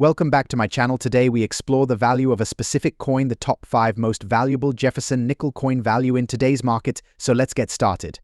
Welcome back to my channel. Today we explore the value of a specific coin, the top 5 most valuable Jefferson nickel coin value in today's market, so let's get started.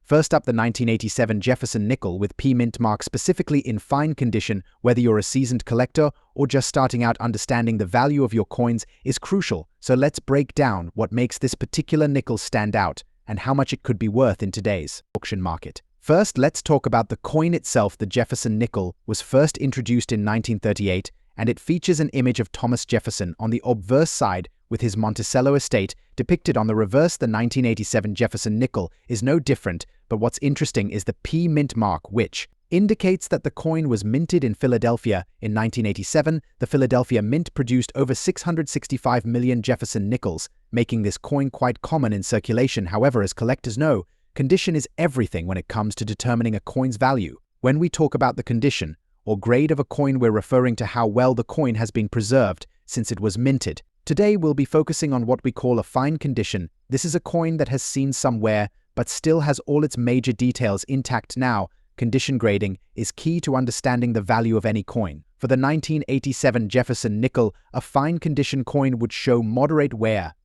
First up, the 1987 Jefferson nickel with P mint mark, specifically in fine condition. Whether you're a seasoned collector or just starting out, understanding the value of your coins is crucial. So let's break down what makes this particular nickel stand out and how much it could be worth in today's auction market. First, let's talk about the coin itself. The Jefferson nickel was first introduced in 1938, and it features an image of Thomas Jefferson on the obverse side with his Monticello estate depicted on the reverse. The 1987 Jefferson nickel is no different, but what's interesting is the P mint mark, which indicates that the coin was minted in Philadelphia in 1987. The Philadelphia Mint produced over 665 million Jefferson nickels, making this coin quite common in circulation. However, as collectors know, condition is everything when it comes to determining a coin's value. When we talk about the condition or grade of a coin, we're referring to how well the coin has been preserved since it was minted. Today, we'll be focusing on what we call a fine condition. This is a coin that has seen some wear, but still has all its major details intact now. Condition grading is key to understanding the value of any coin. For the 1987 Jefferson nickel, a fine condition coin would show moderate wear.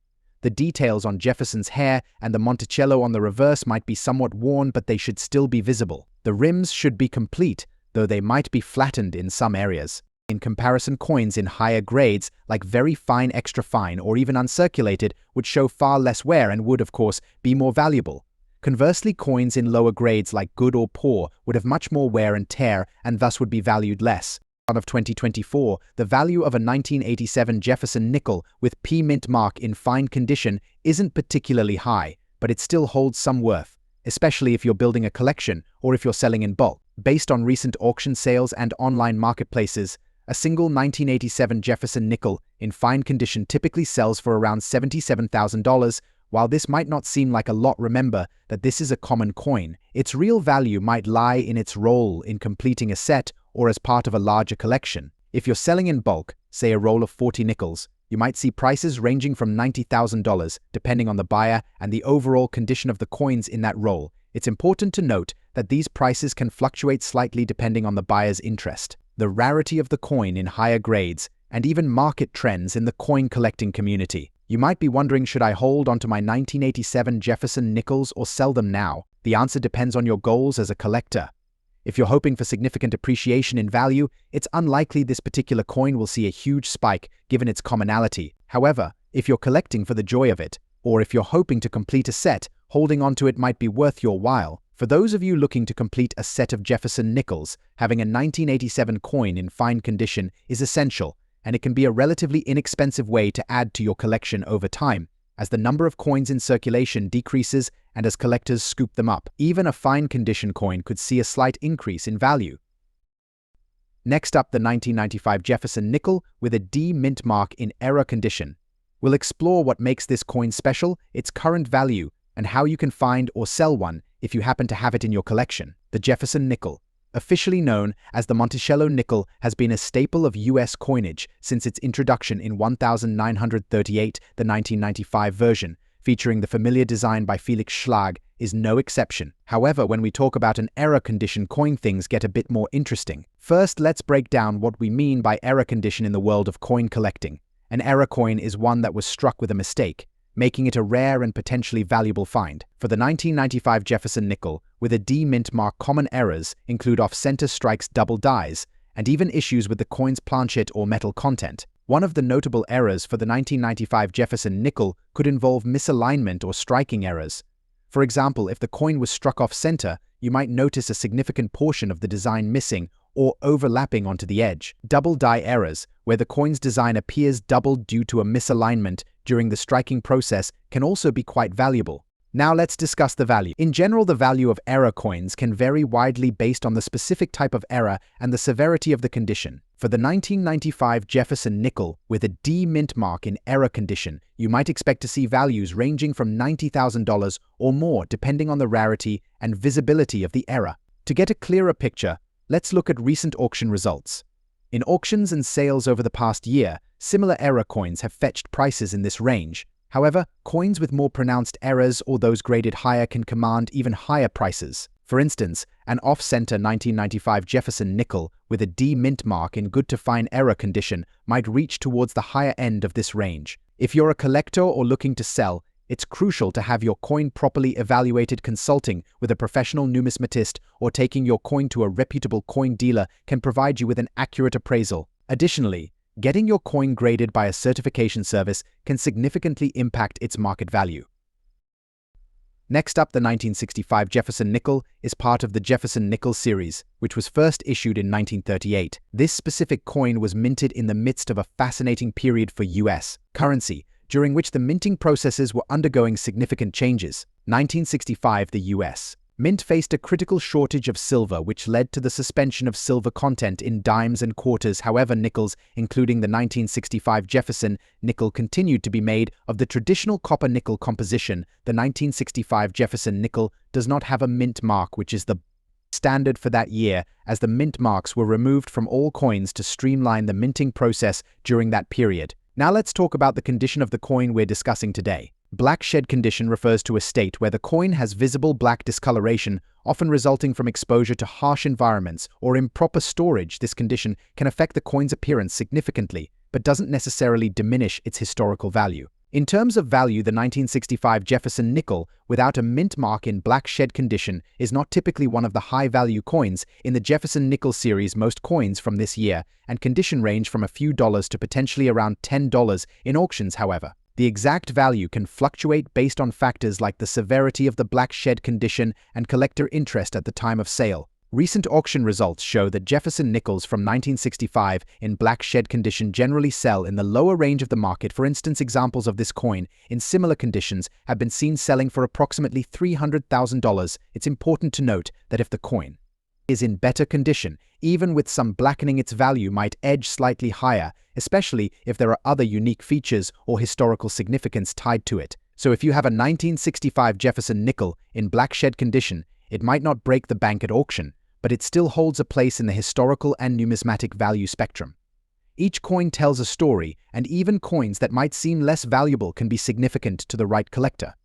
The details on Jefferson's hair and the Monticello on the reverse might be somewhat worn, but they should still be visible. The rims should be complete, though they might be flattened in some areas. In comparison, coins in higher grades, like very fine, extra fine, or even uncirculated, would show far less wear and would, of course, be more valuable. Conversely, coins in lower grades, like good or poor, would have much more wear and tear and thus would be valued less. Of 2024, the value of a 1987 Jefferson nickel with P mint mark in fine condition isn't particularly high, but it still holds some worth, especially if you're building a collection or if you're selling in bulk. Based on recent auction sales and online marketplaces, a single 1987 Jefferson nickel in fine condition typically sells for around $77,000. While this might not seem like a lot, remember that this is a common coin. Its real value might lie in its role in completing a set or as part of a larger collection. If you're selling in bulk, say a roll of 40 nickels, you might see prices ranging from $90,000 depending on the buyer and the overall condition of the coins in that roll. It's important to note that these prices can fluctuate slightly depending on the buyer's interest, the rarity of the coin in higher grades, and even market trends in the coin collecting community. You might be wondering, should I hold onto my 1987 Jefferson nickels or sell them now? The answer depends on your goals as a collector. If you're hoping for significant appreciation in value, it's unlikely this particular coin will see a huge spike given its commonality. However, if you're collecting for the joy of it, or if you're hoping to complete a set, holding onto it might be worth your while. For those of you looking to complete a set of Jefferson nickels, having a 1987 coin in fine condition is essential, and it can be a relatively inexpensive way to add to your collection over time, as the number of coins in circulation decreases and as collectors scoop them up. Even a fine condition coin could see a slight increase in value. Next up, the 1995 Jefferson nickel with a D mint mark in error condition. We'll explore what makes this coin special, its current value, and how you can find or sell one if you happen to have it in your collection. The Jefferson nickel, officially known as the Monticello nickel, has been a staple of U.S. coinage since its introduction in 1938. The 1995 version, featuring the familiar design by Felix Schlag, is no exception. However, when we talk about an error condition coin, things get a bit more interesting. First, let's break down what we mean by error condition in the world of coin collecting. An error coin is one that was struck with a mistake, making it a rare and potentially valuable find. For the 1995 Jefferson nickel with a D mint mark, common errors include off-center strikes, double dies, and even issues with the coin's planchet or metal content. One of the notable errors for the 1995 Jefferson nickel could involve misalignment or striking errors. For example, if the coin was struck off-center, you might notice a significant portion of the design missing or overlapping onto the edge. Double die errors, where the coin's design appears doubled due to a misalignment during the striking process, can also be quite valuable. Now let's discuss the value. In general, the value of error coins can vary widely based on the specific type of error and the severity of the condition. For the 1995 Jefferson nickel with a D mint mark in error condition, you might expect to see values ranging from $90,000 or more depending on the rarity and visibility of the error. To get a clearer picture, let's look at recent auction results. In auctions and sales over the past year, similar error coins have fetched prices in this range. However, coins with more pronounced errors or those graded higher can command even higher prices. For instance, an off-center 1995 Jefferson nickel with a D mint mark in good to fine error condition might reach towards the higher end of this range. If you're a collector or looking to sell, it's crucial to have your coin properly evaluated. Consulting with a professional numismatist or taking your coin to a reputable coin dealer can provide you with an accurate appraisal. Additionally, getting your coin graded by a certification service can significantly impact its market value. Next up, the 1965 Jefferson nickel is part of the Jefferson nickel series, which was first issued in 1938. This specific coin was minted in the midst of a fascinating period for U.S. currency, during which the minting processes were undergoing significant changes. 1965, the U.S. Mint faced a critical shortage of silver, which led to the suspension of silver content in dimes and quarters. However, nickels, including the 1965 Jefferson nickel, continued to be made of the traditional copper-nickel composition. The 1965 Jefferson nickel does not have a mint mark, which is the standard for that year, as the mint marks were removed from all coins to streamline the minting process during that period. Now let's talk about the condition of the coin we're discussing today. Black shed condition refers to a state where the coin has visible black discoloration, often resulting from exposure to harsh environments or improper storage. This condition can affect the coin's appearance significantly, but doesn't necessarily diminish its historical value. In terms of value, the 1965 Jefferson nickel without a mint mark in black shed condition is not typically one of the high-value coins in the Jefferson nickel series. Most coins from this year and condition range from a few dollars to potentially around $10 in auctions. However, the exact value can fluctuate based on factors like the severity of the black shed condition and collector interest at the time of sale. Recent auction results show that Jefferson nickels from 1965 in black shed condition generally sell in the lower range of the market. For instance, examples of this coin in similar conditions have been seen selling for approximately $300,000. It's important to note that if the coin is in better condition, even with some blackening, its value might edge slightly higher, especially if there are other unique features or historical significance tied to it. So if you have a 1965 Jefferson nickel in black shed condition, it might not break the bank at auction, but it still holds a place in the historical and numismatic value spectrum. Each coin tells a story, and even coins that might seem less valuable can be significant to the right collector.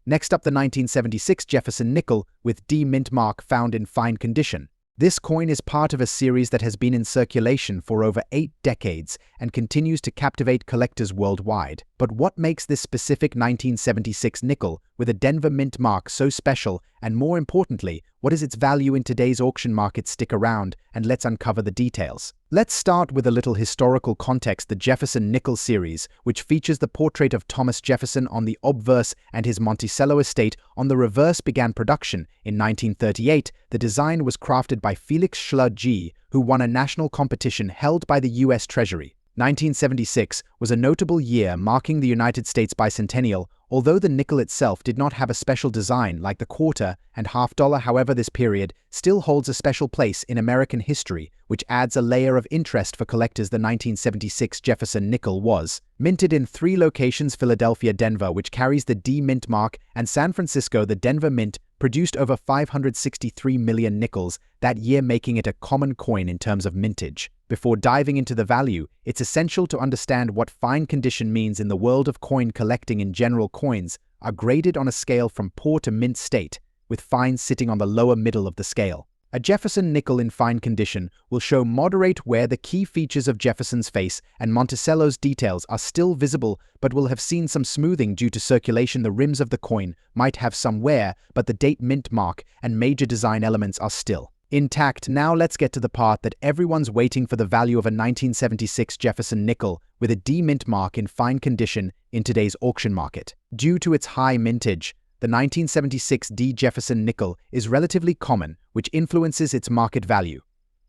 Next up, the 1976 Jefferson nickel with D mint mark found in fine condition. This coin is part of a series that has been in circulation for over 8 decades and continues to captivate collectors worldwide. But what makes this specific 1976 nickel with a Denver mint mark so special, and more importantly, what is its value in today's auction market? Stick around and let's uncover the details. Let's start with a little historical context. The Jefferson nickel series, which features the portrait of Thomas Jefferson on the obverse and his Monticello estate on the reverse, began production in 1938. The design was crafted by Felix Schler G., who won a national competition held by the U.S. Treasury. 1976 was a notable year, marking the United States bicentennial. Although the nickel itself did not have a special design like the quarter and half dollar, however, this period still holds a special place in American history, which adds a layer of interest for collectors. The 1976 Jefferson nickel was minted in 3 locations: Philadelphia, Denver, which carries the D mint mark, and San Francisco. The Denver mint produced over 563 million nickels that year, making it a common coin in terms of mintage. Before diving into the value, it's essential to understand what fine condition means in the world of coin collecting. In general, coins are graded on a scale from poor to mint state, with fine sitting on the lower middle of the scale. A Jefferson nickel in fine condition will show moderate wear. The key features of Jefferson's face and Monticello's details are still visible, but will have seen some smoothing due to circulation. The rims of the coin might have some wear, but the date, mint mark, and major design elements are still intact. Now let's get to the part that everyone's waiting for: the value of a 1976 Jefferson nickel with a D mint mark in fine condition in today's auction market. Due to its high mintage, the 1976 D Jefferson nickel is relatively common, which influences its market value.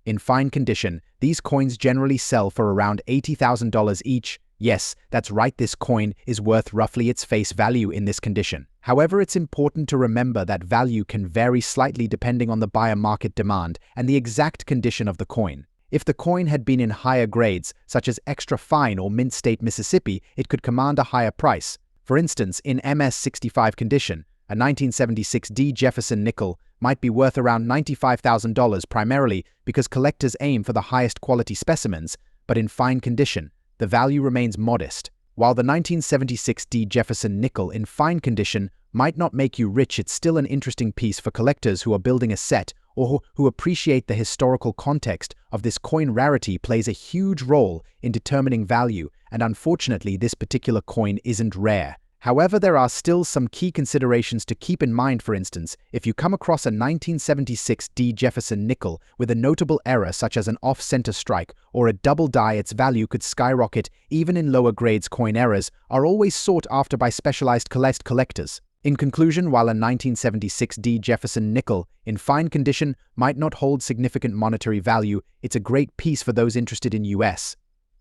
In fine condition, these coins generally sell for around $80,000 each. Yes, that's right, this coin is worth roughly its face value in this condition. However, it's important to remember that value can vary slightly depending on the buyer market demand and the exact condition of the coin. If the coin had been in higher grades, such as extra fine or mint state Mississippi, it could command a higher price. For instance, in MS-65 condition, a 1976 D Jefferson nickel might be worth around $95,000, primarily because collectors aim for the highest quality specimens, but in fine condition, the value remains modest. While the 1976 D Jefferson nickel in fine condition might not make you rich, it's still an interesting piece for collectors who are building a set or who appreciate the historical context of this coin. Rarity plays a huge role in determining value, and unfortunately this particular coin isn't rare. However, there are still some key considerations to keep in mind. For instance, if you come across a 1976 Jefferson nickel with a notable error such as an off-center strike or a double die, its value could skyrocket. Even in lower grades, coin errors are always sought after by specialized collectors. In conclusion, while a 1976 Jefferson nickel in fine condition might not hold significant monetary value, it's a great piece for those interested in U.S.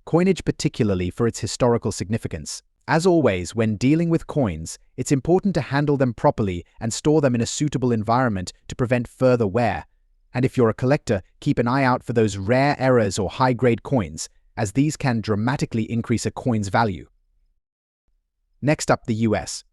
coinage, particularly for its historical significance. As always, when dealing with coins, it's important to handle them properly and store them in a suitable environment to prevent further wear. And if you're a collector, keep an eye out for those rare errors or high-grade coins, as these can dramatically increase a coin's value. Next up, the U.S.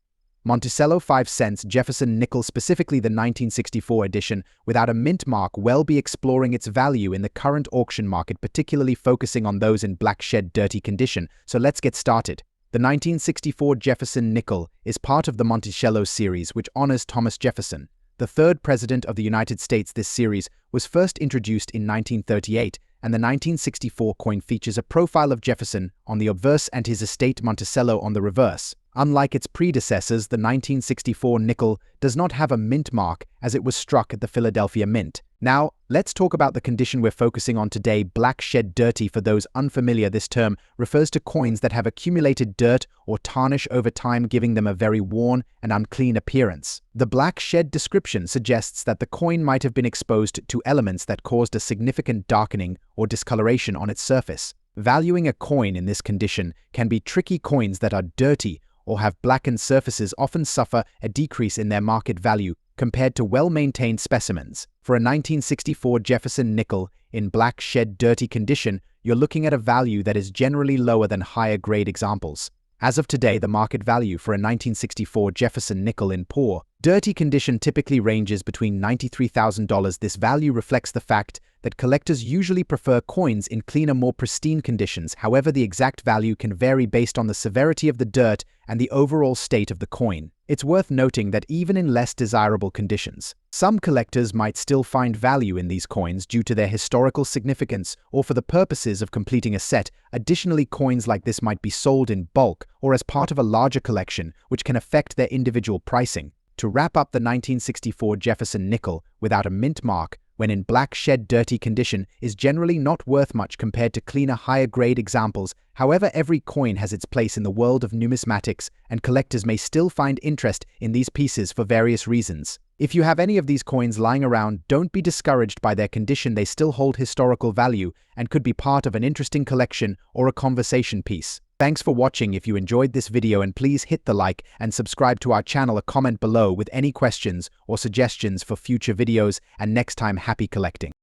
Monticello 5 cents Jefferson nickel, specifically the 1964 edition, without a mint mark. We'll be exploring its value in the current auction market, particularly focusing on those in black shed dirty condition. So let's get started. The 1964 Jefferson nickel is part of the Monticello series, which honors Thomas Jefferson, the third president of the United States. This series was first introduced in 1938, and the 1964 coin features a profile of Jefferson on the obverse and his estate Monticello on the reverse. Unlike its predecessors, the 1964 nickel does not have a mint mark, as it was struck at the Philadelphia Mint. Now, let's talk about the condition we're focusing on today: black shed dirty. For those unfamiliar, this term refers to coins that have accumulated dirt or tarnish over time, giving them a very worn and unclean appearance. The black shed description suggests that the coin might have been exposed to elements that caused a significant darkening or discoloration on its surface. Valuing a coin in this condition can be tricky. Coins that are dirty or have blackened surfaces often suffer a decrease in their market value compared to well-maintained specimens. For a 1964 Jefferson nickel in black shed dirty condition, you're looking at a value that is generally lower than higher grade examples. As of today, the market value for a 1964 Jefferson nickel in poor, dirty condition typically ranges between $93,000. This value reflects the fact that collectors usually prefer coins in cleaner, more pristine conditions. However, the exact value can vary based on the severity of the dirt and the overall state of the coin. It's worth noting that even in less desirable conditions, some collectors might still find value in these coins due to their historical significance or for the purposes of completing a set. Additionally, coins like this might be sold in bulk or as part of a larger collection, which can affect their individual pricing. To wrap up, the 1964 Jefferson nickel without a mint mark, when in black shed dirty condition, is generally not worth much compared to cleaner, higher grade examples. However, every coin has its place in the world of numismatics, and collectors may still find interest in these pieces for various reasons. If you have any of these coins lying around, don't be discouraged by their condition. They still hold historical value and could be part of an interesting collection or a conversation piece. Thanks for watching. If you enjoyed this video, and please hit the like and subscribe to our channel. A comment below with any questions or suggestions for future videos, and next time, happy collecting.